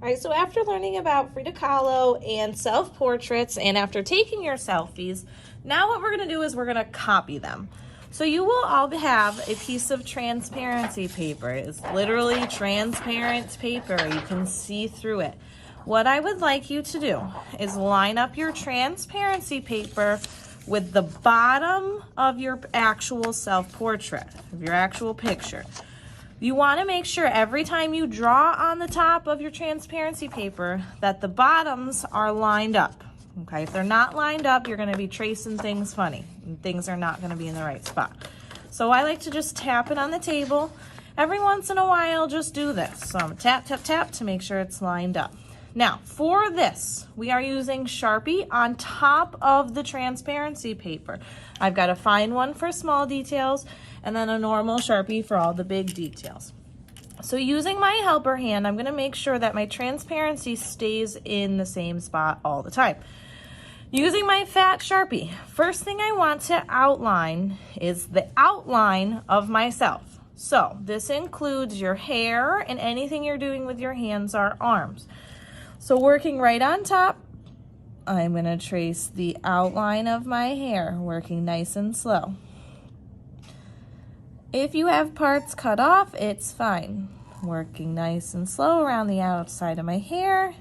All right, so after learning about Frida Kahlo and self-portraits, and after taking your selfies, now what we're gonna do is we're gonna copy them. So you will all have a piece of transparency paper. It's literally transparent paper. You can see through it. What I would like you to do is line up your transparency paper with the bottom of your actual self-portrait, of your actual picture. You want to make sure every time you draw on the top of your transparency paper that the bottoms are lined up. Okay, if they're not lined up, you're going to be tracing things funny and things are not going to be in the right spot. So I like to just tap it on the table. Every once in a while, just do this. So I'm tap, tap, tap to make sure it's lined up. Now, for this, we are using Sharpie on top of the transparency paper. I've got a fine one for small details and then a normal Sharpie for all the big details. So using my helper hand, I'm gonna make sure that my transparency stays in the same spot all the time. Using my fat Sharpie, first thing I want to outline is the outline of myself. So this includes your hair and anything you're doing with your hands or arms. So working right on top, I'm gonna trace the outline of my hair, working nice and slow. If you have parts cut off, it's fine. Working nice and slow around the outside of my hair,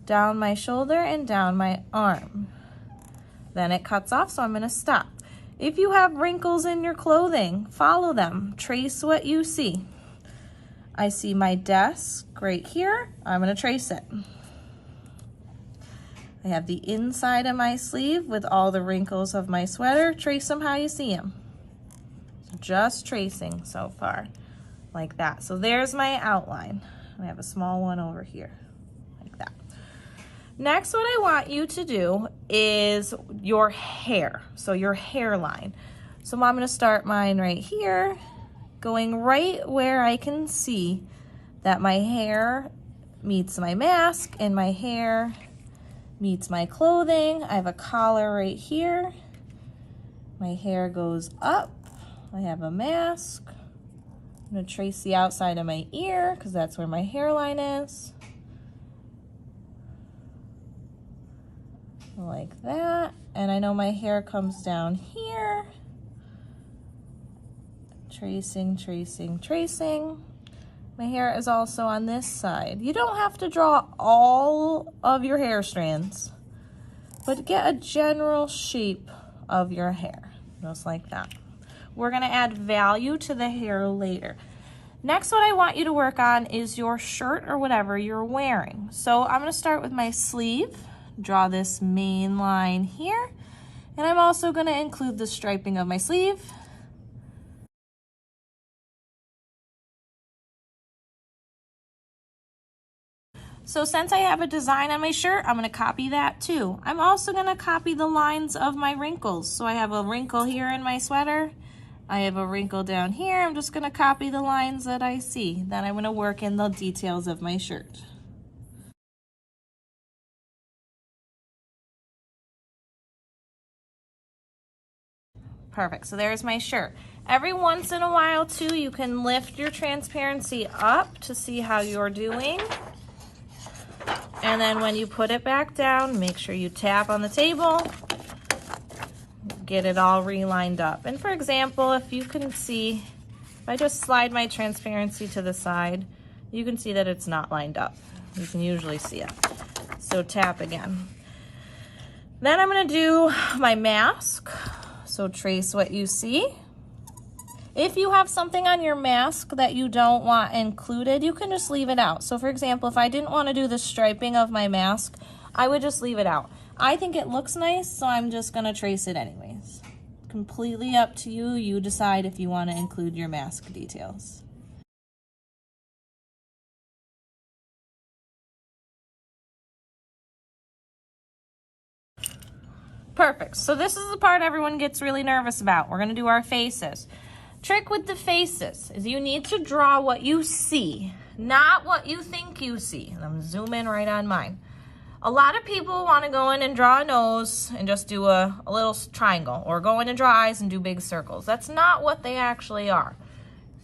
down my shoulder and down my arm. Then it cuts off, so I'm gonna stop. If you have wrinkles in your clothing, follow them. Trace what you see. I see my desk right here. I'm gonna trace it. I have the inside of my sleeve with all the wrinkles of my sweater. Trace them how you see them. Just tracing so far, like that. So there's my outline. I have a small one over here, like that. Next, what I want you to do is your hair, so your hairline. So I'm gonna start mine right here, going right where I can see that my hair meets my mask and my hair meets my clothing. I have a collar right here. My hair goes up. I have a mask. I'm gonna trace the outside of my ear because that's where my hairline is. Like that. And I know my hair comes down here. Tracing, tracing, tracing. My hair is also on this side. You don't have to draw all of your hair strands, but get a general shape of your hair, just like that. We're gonna add value to the hair later. Next, what I want you to work on is your shirt or whatever you're wearing. So I'm gonna start with my sleeve, draw this main line here, and I'm also gonna include the striping of my sleeve. So since I have a design on my shirt, I'm gonna copy that too. I'm also gonna copy the lines of my wrinkles. So I have a wrinkle here in my sweater. I have a wrinkle down here. I'm just gonna copy the lines that I see. Then I'm gonna work in the details of my shirt. Perfect, so there's my shirt. Every once in a while too, you can lift your transparency up to see how you're doing. And then when you put it back down, make sure you tap on the table, get it all relined up. And for example, if you can see, if I just slide my transparency to the side, you can see that it's not lined up. You can usually see it. So tap again. Then I'm gonna do my mask. So trace what you see. If you have something on your mask that you don't want included, you can just leave it out. So for example, if I didn't want to do the striping of my mask, I would just leave it out. I think it looks nice, so I'm just gonna trace it anyways. Completely up to you. You decide if you want to include your mask details. Perfect. So this is the part everyone gets really nervous about. We're gonna do our faces. Trick with the faces is you need to draw what you see, not what you think you see. And I'm gonna zoom in right on mine. A lot of people want to go in and draw a nose and just do a little triangle, or go in and draw eyes and do big circles. That's not what they actually are.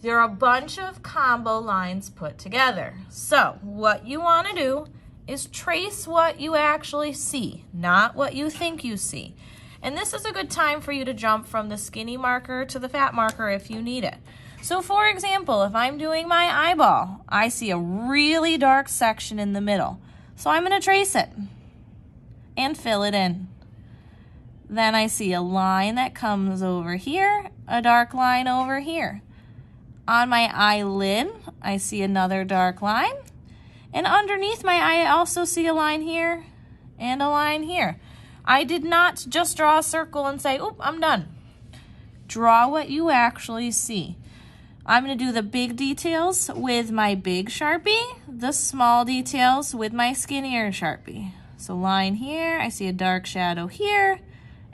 There are a bunch of combo lines put together. So what you want to do is trace what you actually see, not what you think you see. And this is a good time for you to jump from the skinny marker to the fat marker if you need it. So for example, if I'm doing my eyeball, I see a really dark section in the middle. So I'm going to trace it and fill it in. Then I see a line that comes over here, a dark line over here. On my eyelid, I see another dark line. And underneath my eye, I also see a line here and a line here. I did not just draw a circle and say, oop, I'm done. Draw what you actually see. I'm going to do the big details with my big Sharpie, the small details with my skinnier Sharpie. So line here, I see a dark shadow here.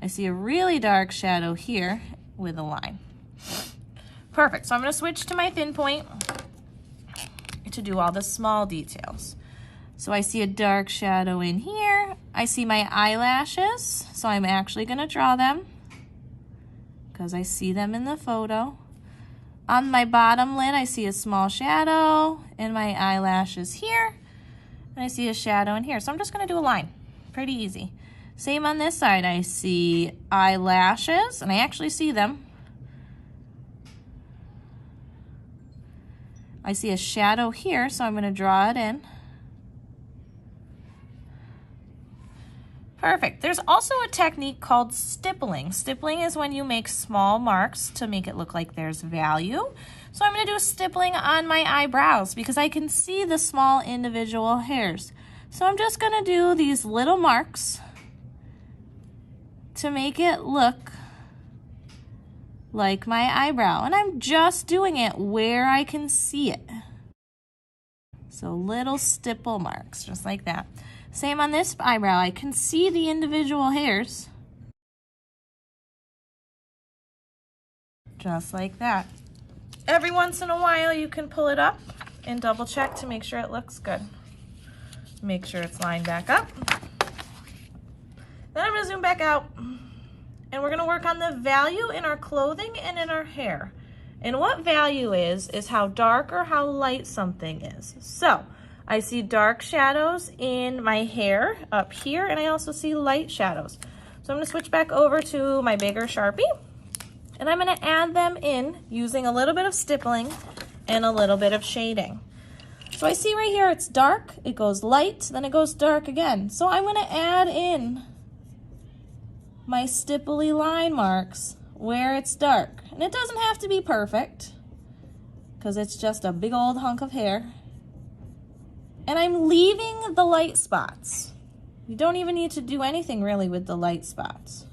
I see a really dark shadow here with a line. Perfect. So I'm going to switch to my thin point to do all the small details. So I see a dark shadow in here. I see my eyelashes, so I'm actually going to draw them because I see them in the photo. On my bottom lid, I see a small shadow in my eyelashes here, and I see a shadow in here. So I'm just going to do a line. Pretty easy. Same on this side. I see eyelashes, and I actually see them. I see a shadow here, so I'm going to draw it in. Perfect. There's also a technique called stippling. Stippling is when you make small marks to make it look like there's value. So I'm going to do stippling on my eyebrows because I can see the small individual hairs. So I'm just going to do these little marks to make it look like my eyebrow. And I'm just doing it where I can see it. So little stipple marks, just like that. Same on this eyebrow. I can see the individual hairs. Just like that. Every once in a while you can pull it up and double check to make sure it looks good. Make sure it's lined back up. Then I'm going to zoom back out. And we're going to work on the value in our clothing and in our hair. And what value is how dark or how light something is. So I see dark shadows in my hair up here, and I also see light shadows. So I'm going to switch back over to my bigger Sharpie, and I'm going to add them in using a little bit of stippling and a little bit of shading. So I see right here it's dark, it goes light, then it goes dark again. So I'm going to add in my stipply line marks where it's dark. And it doesn't have to be perfect because it's just a big old hunk of hair. And I'm leaving the light spots. You don't even need to do anything really with the light spots.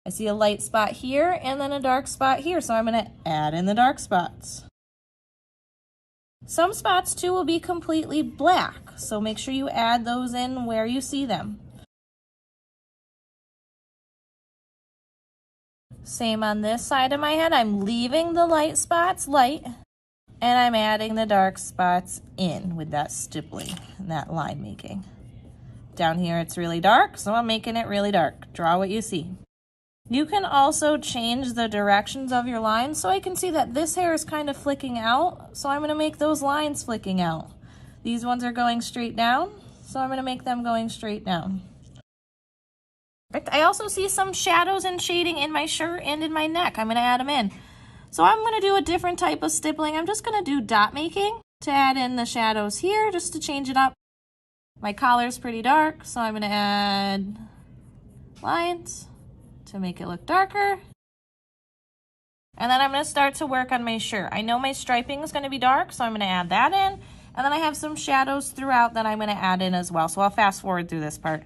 I see a light spot here and then a dark spot here, so I'm going to add in the dark spots. Some spots too will be completely black, so make sure you add those in where you see them. Same on this side of my head. I'm leaving the light spots light, and I'm adding the dark spots in with that stippling and that line making. Down here it's really dark, so I'm making it really dark. Draw what you see. You can also change the directions of your lines, so I can see that this hair is kind of flicking out, so I'm going to make those lines flicking out. These ones are going straight down, so I'm going to make them going straight down. I also see some shadows and shading in my shirt and in my neck. I'm going to add them in. So I'm going to do a different type of stippling. I'm just going to do dot making to add in the shadows here just to change it up. My collar's pretty dark, so I'm going to add lines to make it look darker. And then I'm going to start to work on my shirt. I know my striping is going to be dark, so I'm going to add that in. And then I have some shadows throughout that I'm going to add in as well. So I'll fast forward through this part.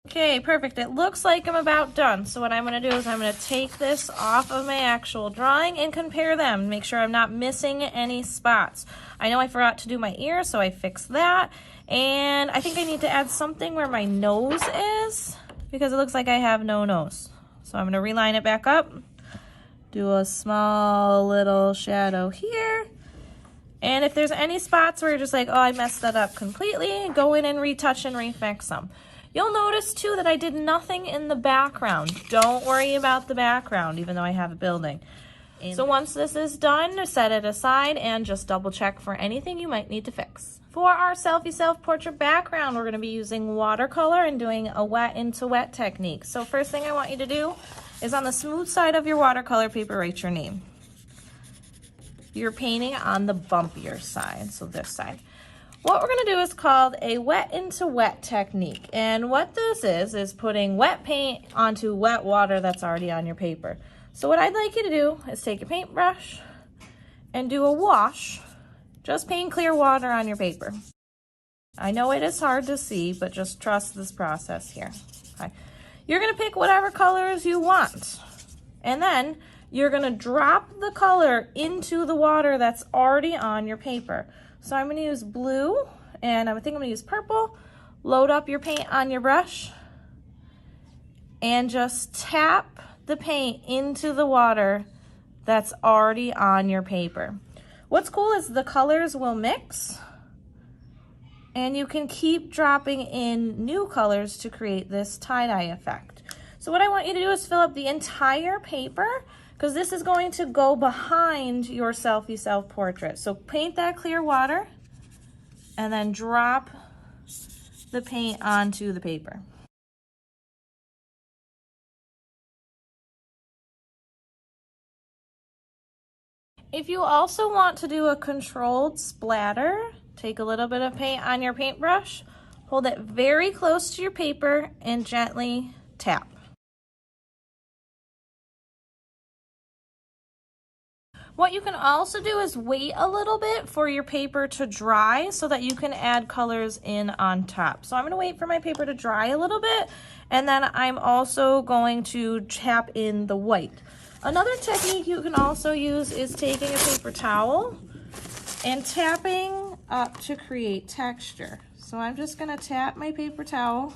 Okay, perfect. It looks like I'm about done. So what I'm going to do is I'm going to take this off of my actual drawing and compare them. Make sure I'm not missing any spots. I know I forgot to do my ear, so I fixed that. And I think I need to add something where my nose is because it looks like I have no nose. So I'm going to reline it back up. Do a small little shadow here. And if there's any spots where you're just like, oh, I messed that up completely, go in and retouch and refix them. You'll notice too that I did nothing in the background. Don't worry about the background, even though I have a building. So once this is done, set it aside and just double check for anything you might need to fix. For our selfie self-portrait background, we're going to be using watercolor and doing a wet into wet technique. So first thing I want you to do is on the smooth side of your watercolor paper, write your name. You're painting on the bumpier side, so this side. What we're going to do is called a wet into wet technique. And what this is putting wet paint onto wet water that's already on your paper. So what I'd like you to do is take a paintbrush and do a wash, just paint clear water on your paper. I know it is hard to see, but just trust this process here. Okay. You're going to pick whatever colors you want, and then you're going to drop the color into the water that's already on your paper. So I'm going to use blue, and I think I'm going to use purple. Load up your paint on your brush, and just tap the paint into the water that's already on your paper. What's cool is the colors will mix, and you can keep dropping in new colors to create this tie-dye effect. So what I want you to do is fill up the entire paper, because this is going to go behind your selfie self-portrait. So paint that clear water and then drop the paint onto the paper. If you also want to do a controlled splatter, take a little bit of paint on your paintbrush, hold it very close to your paper, and gently tap. What you can also do is wait a little bit for your paper to dry so that you can add colors in on top. So I'm going to wait for my paper to dry a little bit, and then I'm also going to tap in the white. Another technique you can also use is taking a paper towel and tapping up to create texture. So I'm just going to tap my paper towel.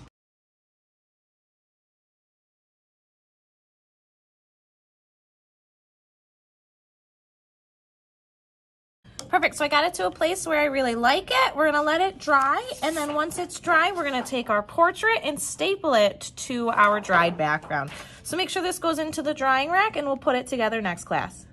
Perfect, so I got it to a place where I really like it. We're gonna let it dry, and then once it's dry, we're gonna take our portrait and staple it to our dried background. So make sure this goes into the drying rack, and we'll put it together next class.